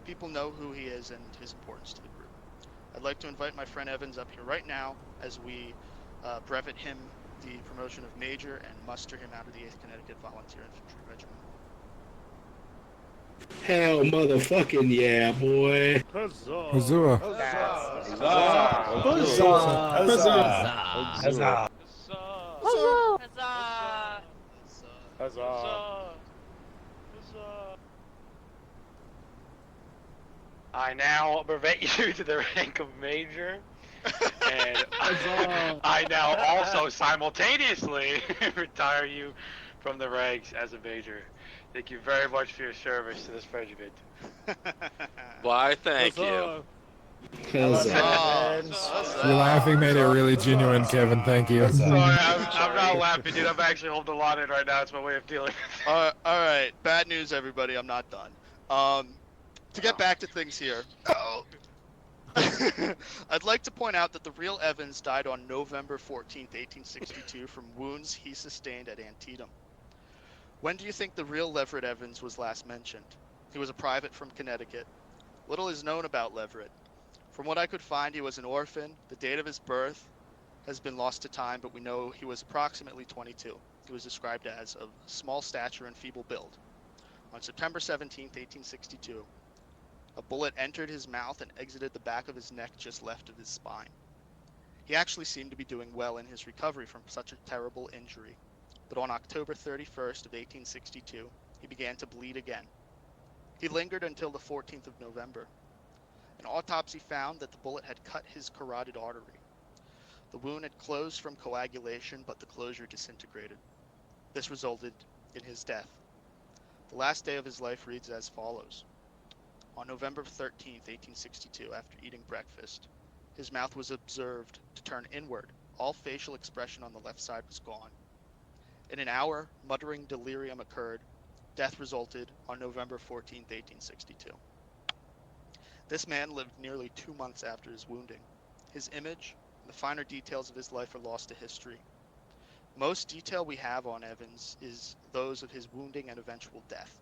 S16: people know who he is and his importance to the group. I'd like to invite my friend Evans up here right now as we brevet him the promotion of Major and muster him out of the 8th Connecticut Volunteer Infantry Regiment.
S14: Hell motherfucking yeah, boy.
S12: Huzzah!
S5: Huzzah!
S14: Huzzah!
S7: I now brevet you to the rank of Major. And I now also simultaneously retire you from the ranks as a Major. Thank you very much for your service to this regiment.
S17: Why, thank you.
S5: Your laughing made it really genuine, Kevin. Thank you.
S7: Sorry, I'm not laughing, dude. I'm actually holding the line in right now. It's my way of dealing with it.
S16: Alright, bad news, everybody. I'm not done. To get back to things here. I'd like to point out that the real Evans died on November 14th, 1862 from wounds he sustained at Antietam. When do you think the real Leverett Evans was last mentioned? He was a private from Connecticut. Little is known about Leverett. From what I could find, he was an orphan. The date of his birth has been lost to time, but we know he was approximately 22. He was described as of small stature and feeble build. On September 17th, 1862, a bullet entered his mouth and exited the back of his neck just left of his spine. He actually seemed to be doing well in his recovery from such a terrible injury, but on October 31st of 1862, he began to bleed again. He lingered until the 14th of November. An autopsy found that the bullet had cut his carotid artery. The wound had closed from coagulation, but the closure disintegrated. This resulted in his death. The last day of his life reads as follows. On November 13th, 1862, after eating breakfast, his mouth was observed to turn inward. All facial expression on the left side was gone. In an hour, muttering delirium occurred. Death resulted on November 14th, 1862. This man lived nearly 2 months after his wounding. His image and the finer details of his life are lost to history. Most detail we have on Evans is those of his wounding and eventual death.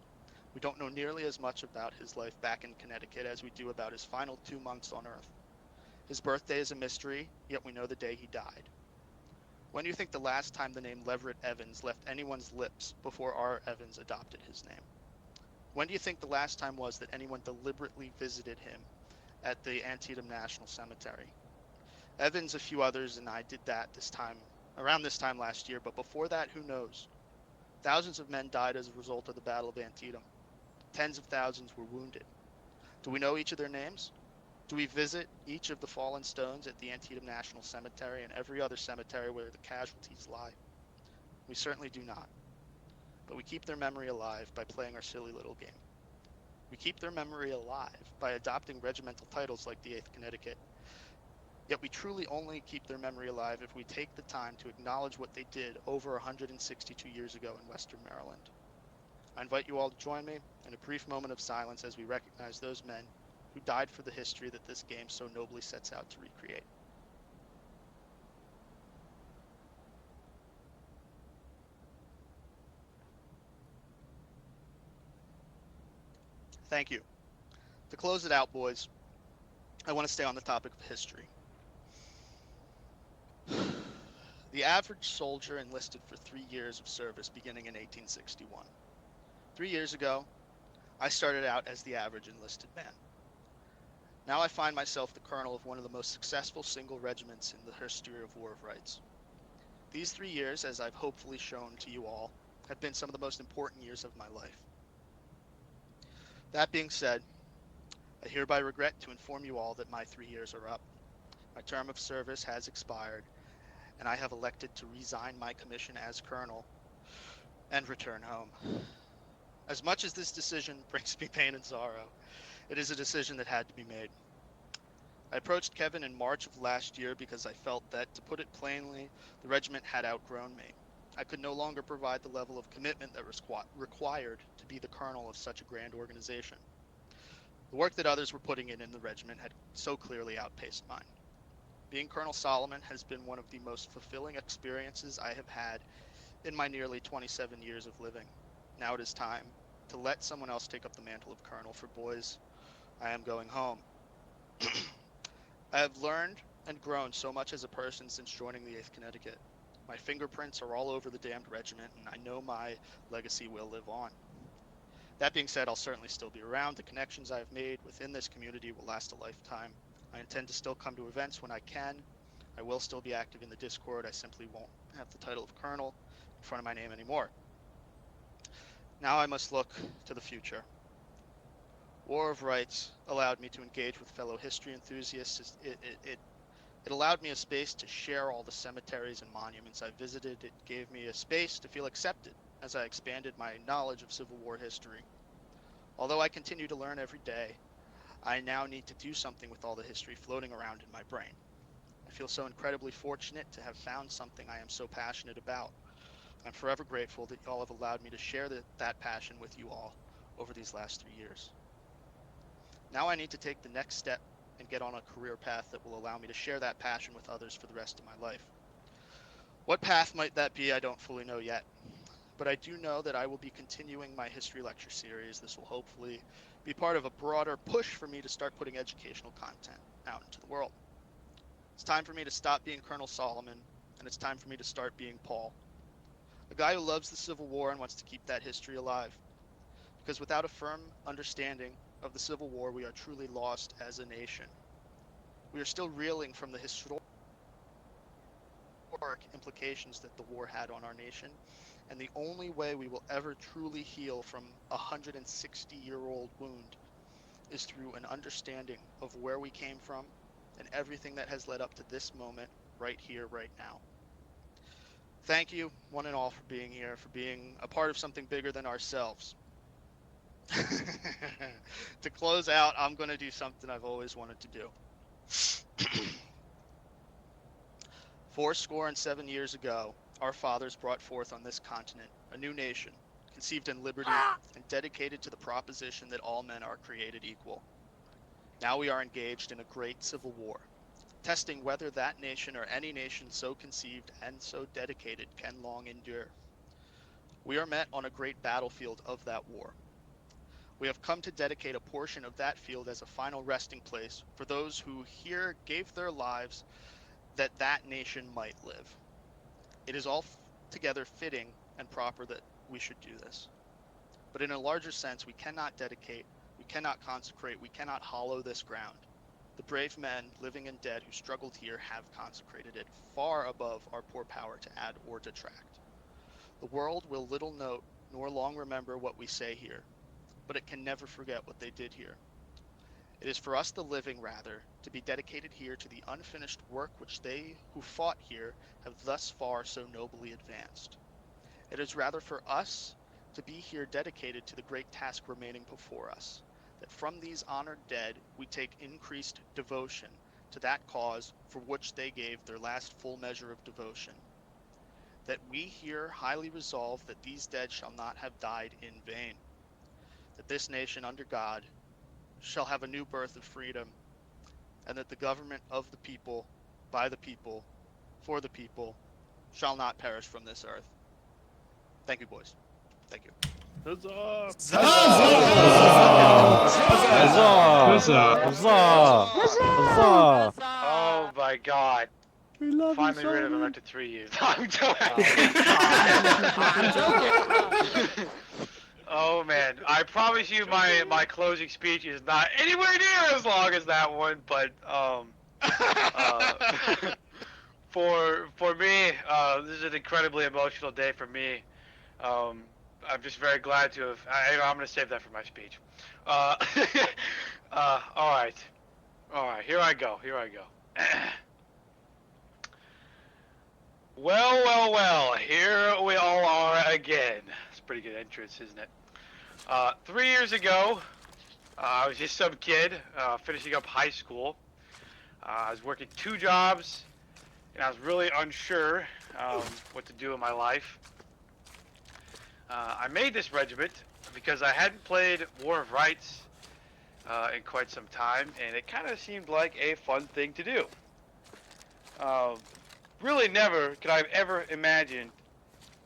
S16: We don't know nearly as much about his life back in Connecticut as we do about his final 2 months on Earth. His birthday is a mystery, yet we know the day he died. When do you think the last time the name Leverett Evans left anyone's lips before our Evans adopted his name? When do you think the last time was that anyone deliberately visited him at the Antietam National Cemetery? Evans, a few others, and I did that around this time last year, but before that, who knows? Thousands of men died as a result of the Battle of Antietam. Tens of thousands were wounded. Do we know each of their names? Do we visit each of the fallen stones at the Antietam National Cemetery and every other cemetery where the casualties lie? We certainly do not. But we keep their memory alive by playing our silly little game. We keep their memory alive by adopting regimental titles like the 8th Connecticut. Yet we truly only keep their memory alive if we take the time to acknowledge what they did over 162 years ago in Western Maryland. I invite you all to join me in a brief moment of silence as we recognize those men who died for the history that this game so nobly sets out to recreate. Thank you. To close it out, boys, I want to stay on the topic of history. The average soldier enlisted for 3 years of service beginning in 1861. 3 years ago, I started out as the average enlisted man. Now I find myself the colonel of one of the most successful single regiments in the history of War of Rights. These 3 years, as I've hopefully shown to you all, have been some of the most important years of my life. That being said, I hereby regret to inform you all that my 3 years are up. My term of service has expired, and I have elected to resign my commission as colonel and return home. As much as this decision brings me pain and sorrow, it is a decision that had to be made. I approached Kevin in March of last year because I felt that, to put it plainly, the regiment had outgrown me. I could no longer provide the level of commitment that was required to be the colonel of such a grand organization. The work that others were putting in the regiment had so clearly outpaced mine. Being Colonel Solomon has been one of the most fulfilling experiences I have had in my nearly 27 years of living. Now it is time to let someone else take up the mantle of colonel, for boys, I am going home. I have learned and grown so much as a person since joining the 8th Connecticut. My fingerprints are all over the damned regiment, and I know my legacy will live on. That being said, I'll certainly still be around. The connections I have made within this community will last a lifetime. I intend to still come to events when I can. I will still be active in the Discord. I simply won't have the title of colonel in front of my name anymore. Now I must look to the future. War of Rights allowed me to engage with fellow history enthusiasts. It allowed me a space to share all the cemeteries and monuments I visited. It gave me a space to feel accepted as I expanded my knowledge of Civil War history. Although I continue to learn every day, I now need to do something with all the history floating around in my brain. I feel so incredibly fortunate to have found something I am so passionate about. I'm forever grateful that y'all have allowed me to share that passion with you all over these last 3 years. Now I need to take the next step and get on a career path that will allow me to share that passion with others for the rest of my life. What path might that be, I don't fully know yet. But I do know that I will be continuing my history lecture series. This will hopefully be part of a broader push for me to start putting educational content out into the world. It's time for me to stop being Colonel Solomon, and it's time for me to start being Paul, a guy who loves the Civil War and wants to keep that history alive. Because without a firm understanding of the Civil War, we are truly lost as a nation. We are still reeling from the historic implications that the war had on our nation, and the only way we will ever truly heal from a 160-year-old wound is through an understanding of where we came from and everything that has led up to this moment right here, right now. Thank you, one and all, for being here, for being a part of something bigger than ourselves. To close out, I'm going to do something I've always wanted to do. 77 years ago, our fathers brought forth on this continent a new nation, conceived in liberty and dedicated to the proposition that all men are created equal. Now we are engaged in a great civil war, testing whether that nation or any nation so conceived and so dedicated can long endure. We are met on a great battlefield of that war. We have come to dedicate a portion of that field as a final resting place for those who here gave their lives that that nation might live. It is altogether fitting and proper that we should do this. But in a larger sense, we cannot dedicate, we cannot consecrate, we cannot hallow this ground. The brave men, living and dead, who struggled here have consecrated it far above our poor power to add or detract. The world will little note nor long remember what we say here, but it can never forget what they did here. It is for us, the living, rather, to be dedicated here to the unfinished work which they who fought here have thus far so nobly advanced. It is rather for us to be here dedicated to the great task remaining before us, that from these honored dead we take increased devotion to that cause for which they gave their last full measure of devotion. That we here highly resolve that these dead shall not have died in vain, that this nation under God shall have a new birth of freedom, and that the government of the people, by the people, for the people, shall not perish from this earth. Thank you, boys. Thank you.
S12: Huzzah!
S7: Oh my god. Finally rid of him after 3 years. I'm joking. Oh man, I promise you my closing speech is not anywhere near as long as that one, but for me, this is an incredibly emotional day for me. I'm just very glad to have. I'm gonna save that for my speech. All right, here I go. Well, here we all are again. It's a pretty good entrance, isn't it? 3 years ago, I was just some kid finishing up high school. I was working 2 jobs, and I was really unsure what to do in my life. I made this regiment because I hadn't played War of Rights in quite some time, and it kind of seemed like a fun thing to do. Really never could I have ever imagined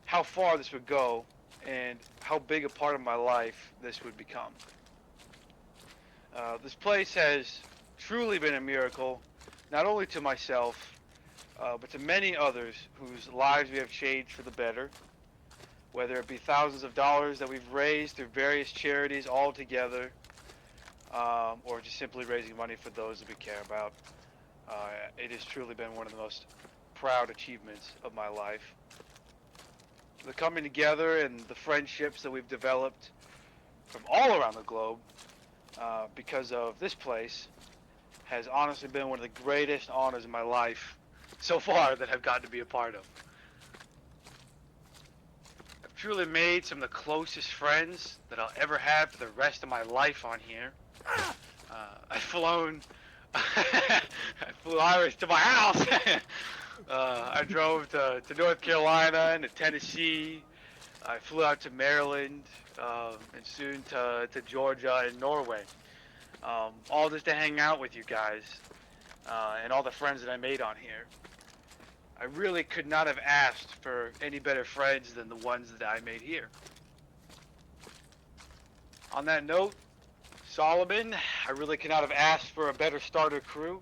S7: how far this would go and how big a part of my life this would become. This place has truly been a miracle, not only to myself, but to many others whose lives we have changed for the better, whether it be thousands of dollars that we've raised through various charities all together, or just simply raising money for those that we care about. It has truly been one of the most proud achievements of my life. The coming together and the friendships that we've developed from all around the globe because of this place has honestly been one of the greatest honors in my life so far that I've gotten to be a part of. I've truly made some of the closest friends that I'll ever have for the rest of my life on here. I've flown I flew Irish to my house. I drove to North Carolina and to Tennessee. I flew out to Maryland and soon to Georgia and Norway. All just to hang out with you guys and all the friends that I made on here. I really could not have asked for any better friends than the ones that I made here. On that note, Solomon, I really could not have asked for a better starter crew.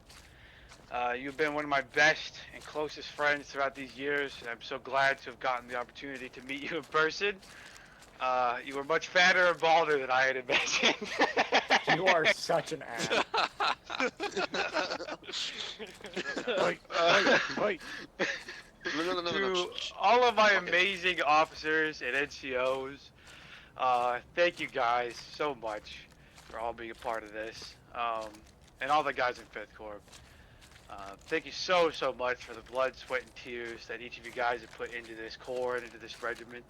S7: You've been one of my best and closest friends throughout these years, and I'm so glad to have gotten the opportunity to meet you in person. You were much fatter and balder than I had imagined.
S9: You are such an ass.
S12: Wait.
S4: No.
S2: To all of my amazing officers and NCOs, thank you guys so much for all being a part of this, and all the guys in 5th Corps. Thank you so much for the blood, sweat, and tears that each of you guys have put into this Corps and into this regiment.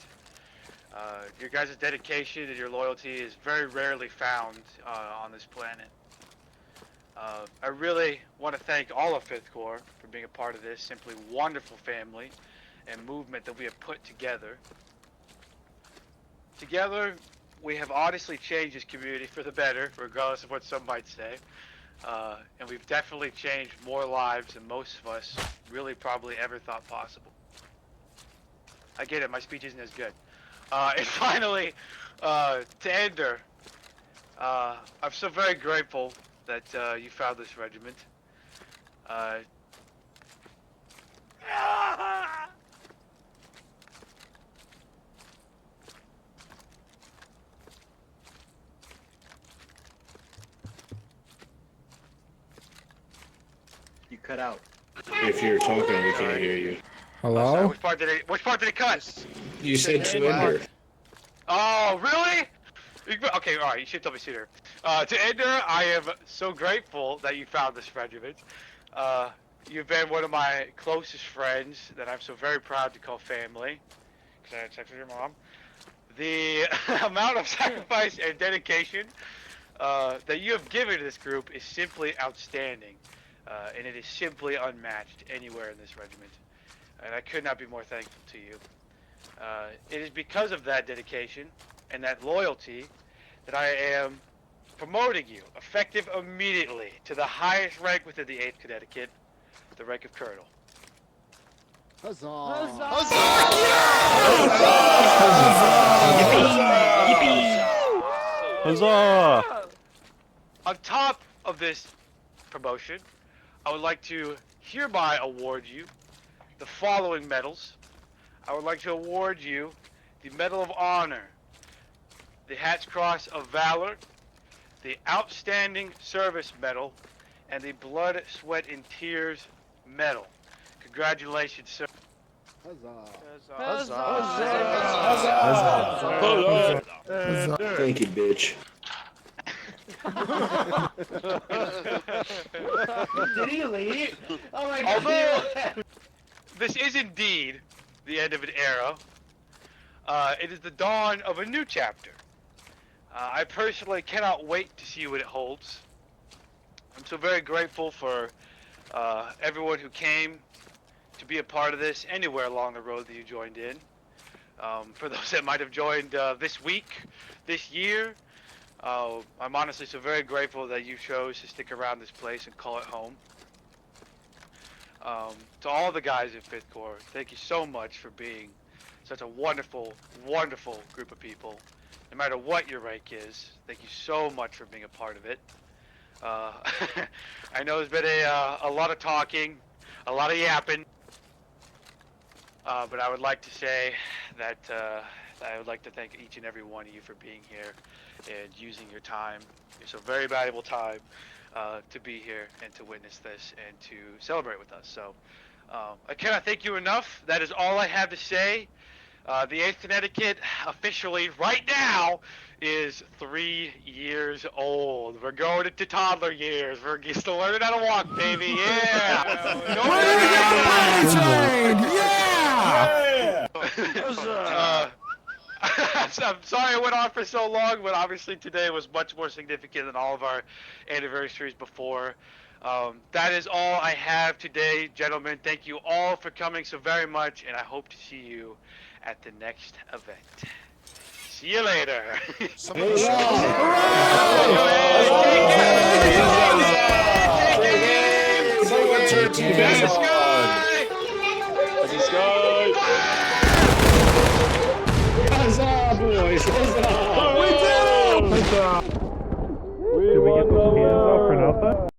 S2: Your guys' dedication and your loyalty is very rarely found on this planet. I really want to thank all of 5th Corps for being a part of this simply wonderful family and movement that we have put together. Together, we have honestly changed this community for the better, regardless of what some might say. And we've definitely changed more lives than most of us really probably ever thought possible. I get it, my speech isn't as good. And finally, to Ender, I'm so very grateful that you found this regiment.
S13: cut out.
S14: If you're talking, we can't hear you.
S5: Hello?
S7: Which part did it cut?
S14: You said to Ender.
S7: Oh, really? Okay, all right. You should tell me sooner. To Ender, I am so grateful that you found this regiment. You've been one of my closest friends that I'm so very proud to call family. Because I had sex with your mom. The amount of sacrifice and dedication that you have given to this group is simply outstanding. And it is simply unmatched anywhere in this regiment. And I could not be more thankful to you. It is because of that dedication and that loyalty that I am promoting you, effective immediately, to the highest rank within the 8th Connecticut, the rank of Colonel.
S1: Huzzah!
S12: Huzzah!
S7: On top of this promotion, I would like to hereby award you the following medals. I would like to award you the Medal of Honor, the Hats Cross of Valor, the Outstanding Service Medal, and the Blood, Sweat, and Tears Medal. Congratulations, sir.
S14: Thank you, bitch.
S11: Did he leave? Oh my god.
S7: Although this is indeed the end of an era, it is the dawn of a new chapter. I personally cannot wait to see what it holds. I'm so very grateful for everyone who came to be a part of this anywhere along the road that you joined in. For those that might have joined this week, this year, I'm honestly so very grateful that you chose to stick around this place and call it home. To all the guys in 5th Corps, thank you so much for being such a wonderful, wonderful group of people. No matter what your rank is, thank you so much for being a part of it. I know there's been a lot of talking, a lot of yapping, but I would like to say that I would like to thank each and every one of you for being here and using your time, your so very valuable time, to be here and to witness this and to celebrate with us. So I cannot thank you enough. That is all I have to say. The 8th Connecticut officially right now is 3 years old. We're going into toddler years. We're still learning how to walk, baby. Yeah. I'm sorry it went on for so long, but obviously today was much more significant than all of our anniversaries before. That is all I have today, gentlemen. Thank you all for coming so very much, and I hope to see you at the next event. See you later.
S14: Huzzah, boys! Huzzah!
S12: We did it! Did we get those hands up for nothing?